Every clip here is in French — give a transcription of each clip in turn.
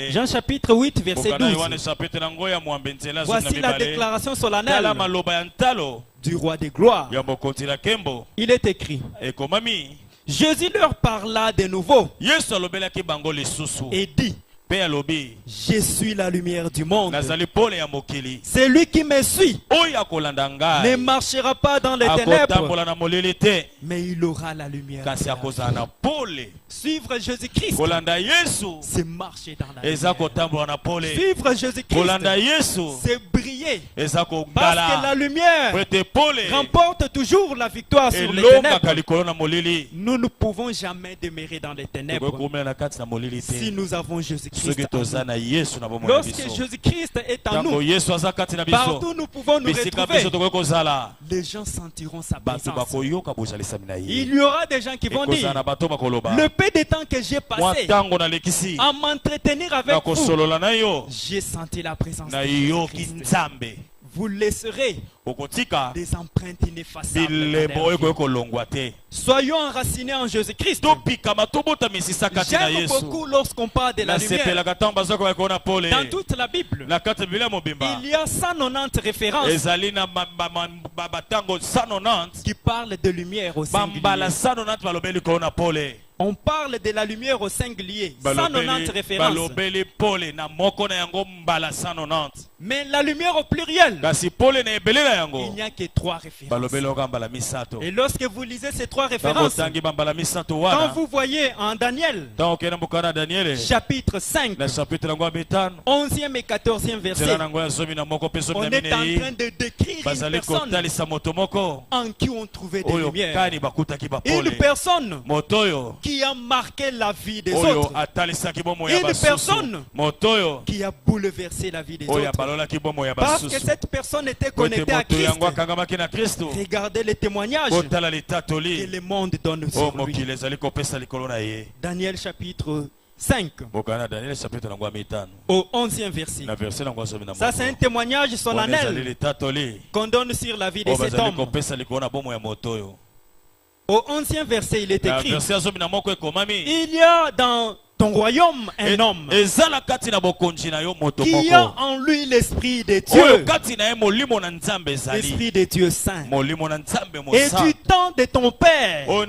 Jean chapitre 8 verset 12. Voici la déclaration solennelle du roi des gloires. Il est écrit: Jésus leur parla de nouveau et dit: je suis la lumière du monde. Celui qui me suit ne marchera pas dans les ténèbres, mais il aura la lumière. Suivre Jésus-Christ, c'est marcher dans la lumière. Suivre Jésus-Christ, c'est briller. Parce que la lumière remporte toujours la victoire sur les ténèbres. Nous ne pouvons jamais demeurer dans les ténèbres si nous avons Jésus-Christ. Lorsque Jésus-Christ est en nous, partout nous pouvons nous retrouver. Les gens sentiront sa présence. Il y aura des gens qui vont dire: le peu de temps que j'ai passé à m'entretenir avec vous, j'ai senti la présence de Jésus-Christ. Vous laisserez des empreintes ineffaçables. Soyons enracinés en Jésus-Christ. J'aime beaucoup lorsqu'on parle de la lumière. Dans toute la Bible, il y a 190 références qui parlent de lumière au singulier. On parle de la lumière au singulier. 190 références. Mais la lumière au pluriel, il n'y a que 3 références. Et lorsque vous lisez ces 3 références, quand vous voyez en Daniel, chapitre 5, 11e et 14e verset, on est en train de décrire une personne en qui on trouvait des lumières. Une personne qui a marqué la vie des autres. Une personne qui a bouleversé la vie des autres. Parce que cette personne était connectée à Christ. Regardez les témoignages que le monde donne sur lui. Daniel chapitre 5 au 11e verset. Ça, c'est un témoignage solennel qu'on donne sur la vie de cet homme. Au 11e verset, il est écrit: il y a dans ton royaume un homme qui a en lui l'esprit de Dieu, l'esprit de Dieu saint. Et du temps de ton père, on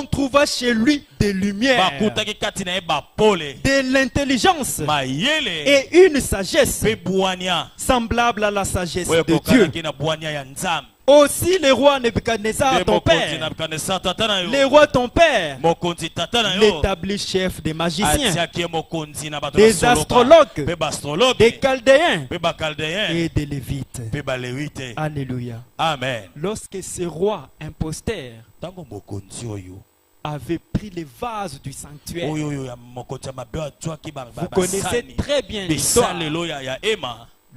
trouva chez lui des lumières, de l'intelligence et une sagesse semblable à la sagesse de Dieu. Aussi le roi Nebuchadnezzar, ton père, le roi ton père, l'établit chef des magiciens, des astrologues, des chaldéens et des lévites. Alléluia. Amen. Lorsque ce roi imposteur avait pris les vases du sanctuaire, vous connaissez très bien l'histoire.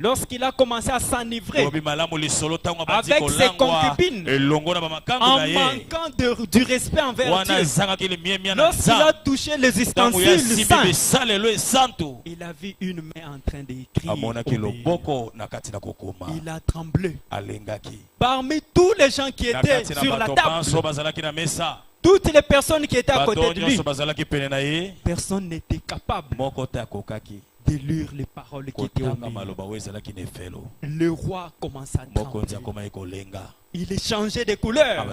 Lorsqu'il a commencé à s'enivrer avec ses concubines, en manquant du respect envers Dieu, lorsqu'il a touché les ustensiles saints, il a vu une main en train d'écrire. Il a tremblé. Parmi tous les gens qui étaient sur la table, toutes les personnes qui étaient à côté de lui, personne n'était capable de lire les paroles qui étaient au milieu. Le roi commença à trembler. Il changeait de couleur.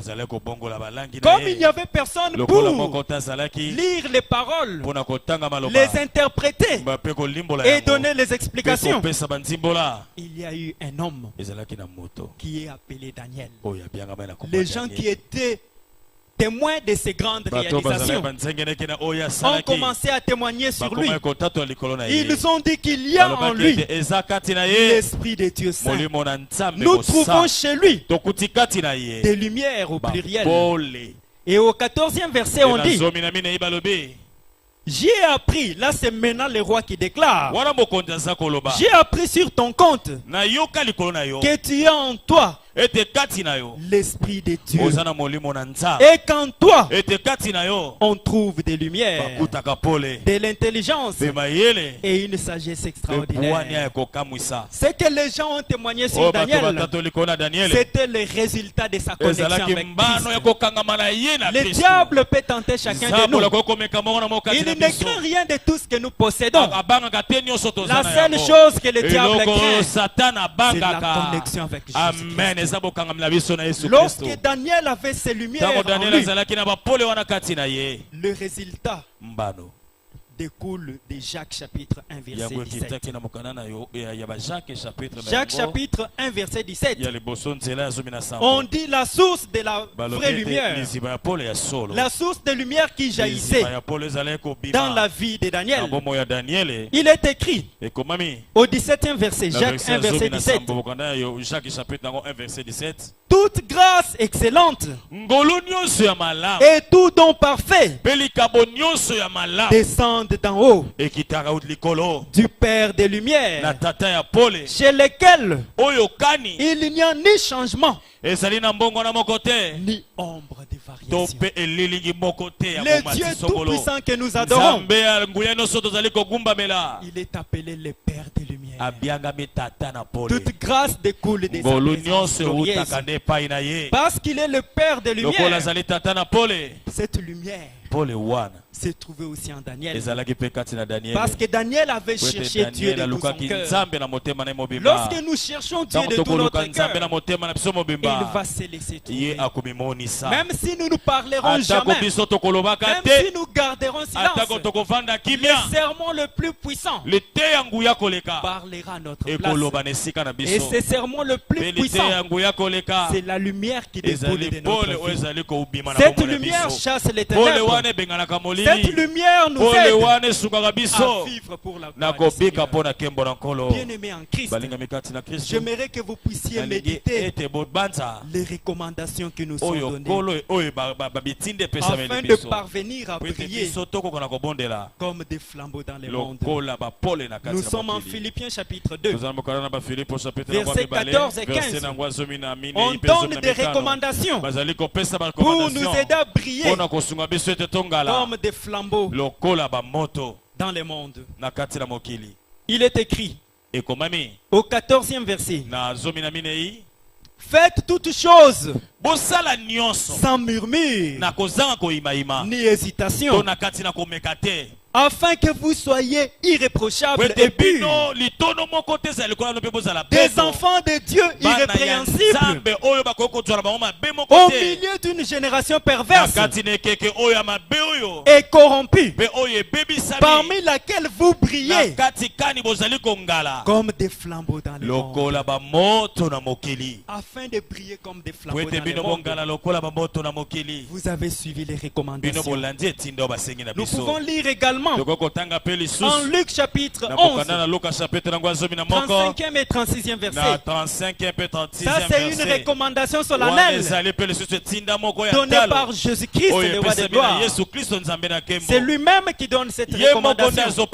Comme il n'y avait personne pour lire les paroles, les interpréter et donner les explications, il y a eu un homme qui est appelé Daniel. Les gens qui étaient témoins de ces grandes réalisations ont commencé à témoigner sur lui. Ils ont dit qu'il y a en lui l'esprit de Dieu saint. Nous trouvons chez lui des lumières au pluriel. Et au 14e verset on dit: j'ai appris, là c'est maintenant le roi qui déclare, j'ai appris sur ton compte que tu as en toi l'Esprit de Dieu. Et qu'en toi, on trouve des lumières, de l'intelligence et une sagesse extraordinaire. Ce que les gens ont témoigné sur Daniel, c'était le résultat de sa connexion avec Christ. Le diable peut tenter chacun de nous. Il ne craint rien de tout ce que nous possédons. La seule chose que le diable craint, c'est la connexion avec Jésus. Lorsque Daniel avait ses lumières en lui, le résultat découle de Jacques chapitre 1 verset 17. Jacques chapitre 1 verset 17. On dit la source de la vraie lumière, la source de lumière qui jaillissait dans la vie de Daniel. Il est écrit au 17e verset, Jacques 1 verset 17. Toute grâce excellente et tout don parfait descendent d'en haut du Père des Lumières, chez lesquels il n'y a ni changement ni ombre de variation. Le Dieu tout-puissant que nous adorons, il est appelé le Père des Lumières. Toute grâce découle des présence glorieuse. Parce qu'il est le Père des Lumières, cette lumière s'est trouvé aussi en Daniel. Parce que Daniel avait cherché Dieu de tout son cœur. Lorsque nous cherchons Dieu de tout notre cœur, il va se laisser trouver. Même si nous ne parlerons jamais, même si nous garderons silence, le sermon le plus puissant parlera à notre place. Et ce sermon le plus puissant, c'est la lumière qui découle de notre vie. Cette lumière chasse les ténèbres. Cette lumière nous aide à vivre pour la gloire du Seigneur. Bien-aimés en Christ, j'aimerais que vous puissiez méditer les recommandations que nous sont données afin de parvenir à briller comme des flambeaux dans le monde. Nous sommes en Philippiens chapitre 2, versets 14 et 15. On donne des recommandations pour nous aider à briller comme des flambeaux dans le monde. Il est écrit au 14e verset, faites toutes choses sans murmure ni hésitation, afin que vous soyez irréprochables et purs, des enfants de Dieu irrépréhensibles, au milieu d'une génération perverse et corrompue, parmi laquelle vous brillez comme des flambeaux dans le monde, afin de briller comme des flambeaux dans le monde. Vous avez suivi les recommandations. Nous pouvons lire également en Luc chapitre 11, 35e et 36e verset. Ça, c'est une recommandation solennelle donnée par Jésus-Christ, le roi de gloire. C'est lui-même qui donne cette recommandation.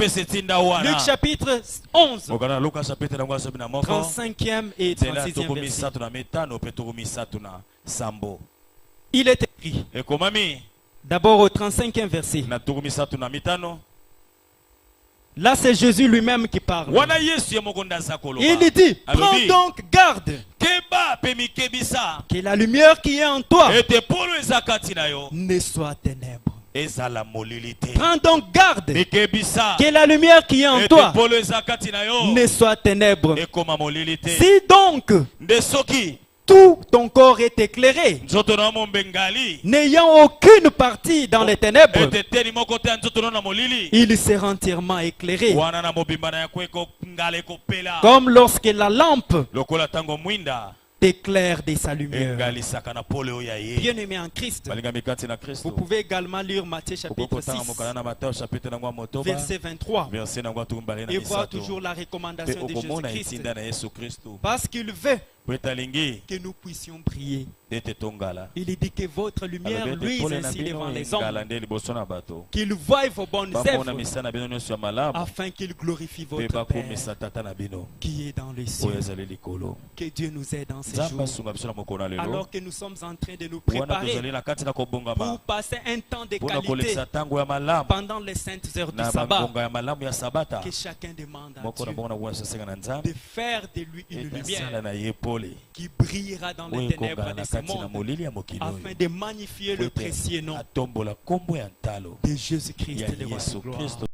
Luc chapitre 11, 35e et 36e verset. Il est écrit, d'abord au 35e verset. Là, c'est Jésus lui-même qui parle. Il dit, prends donc garde que la lumière qui est en toi ne soit ténèbres. Prends donc garde que la lumière qui est en toi ne soit ténèbres. Si donc tout ton corps est éclairé, n'ayant aucune partie dans les ténèbres, il sera entièrement éclairé, comme lorsque la lampe éclaire de sa lumière. Bien-aimés en Christ, vous pouvez également lire Matthieu chapitre 6, verset 23, et voir toujours la recommandation de Jésus-Christ, parce qu'il veut que nous puissions briller Il dit que votre lumière luise ainsi devant les hommes, qu'ils voient vos bonnes œuvres, afin qu'ils glorifient votre Père qui est dans les cieux. Que Dieu nous aide dans ces jours, alors que nous sommes en train de nous préparer pour passer un temps de qualité pendant les saintes heures du sabbat. Que chacun demande à Dieu de faire de lui une lumière qui brillera dans les ténèbres de ce monde, afin de magnifier le précieux nom de Jésus-Christ, le roi de gloire.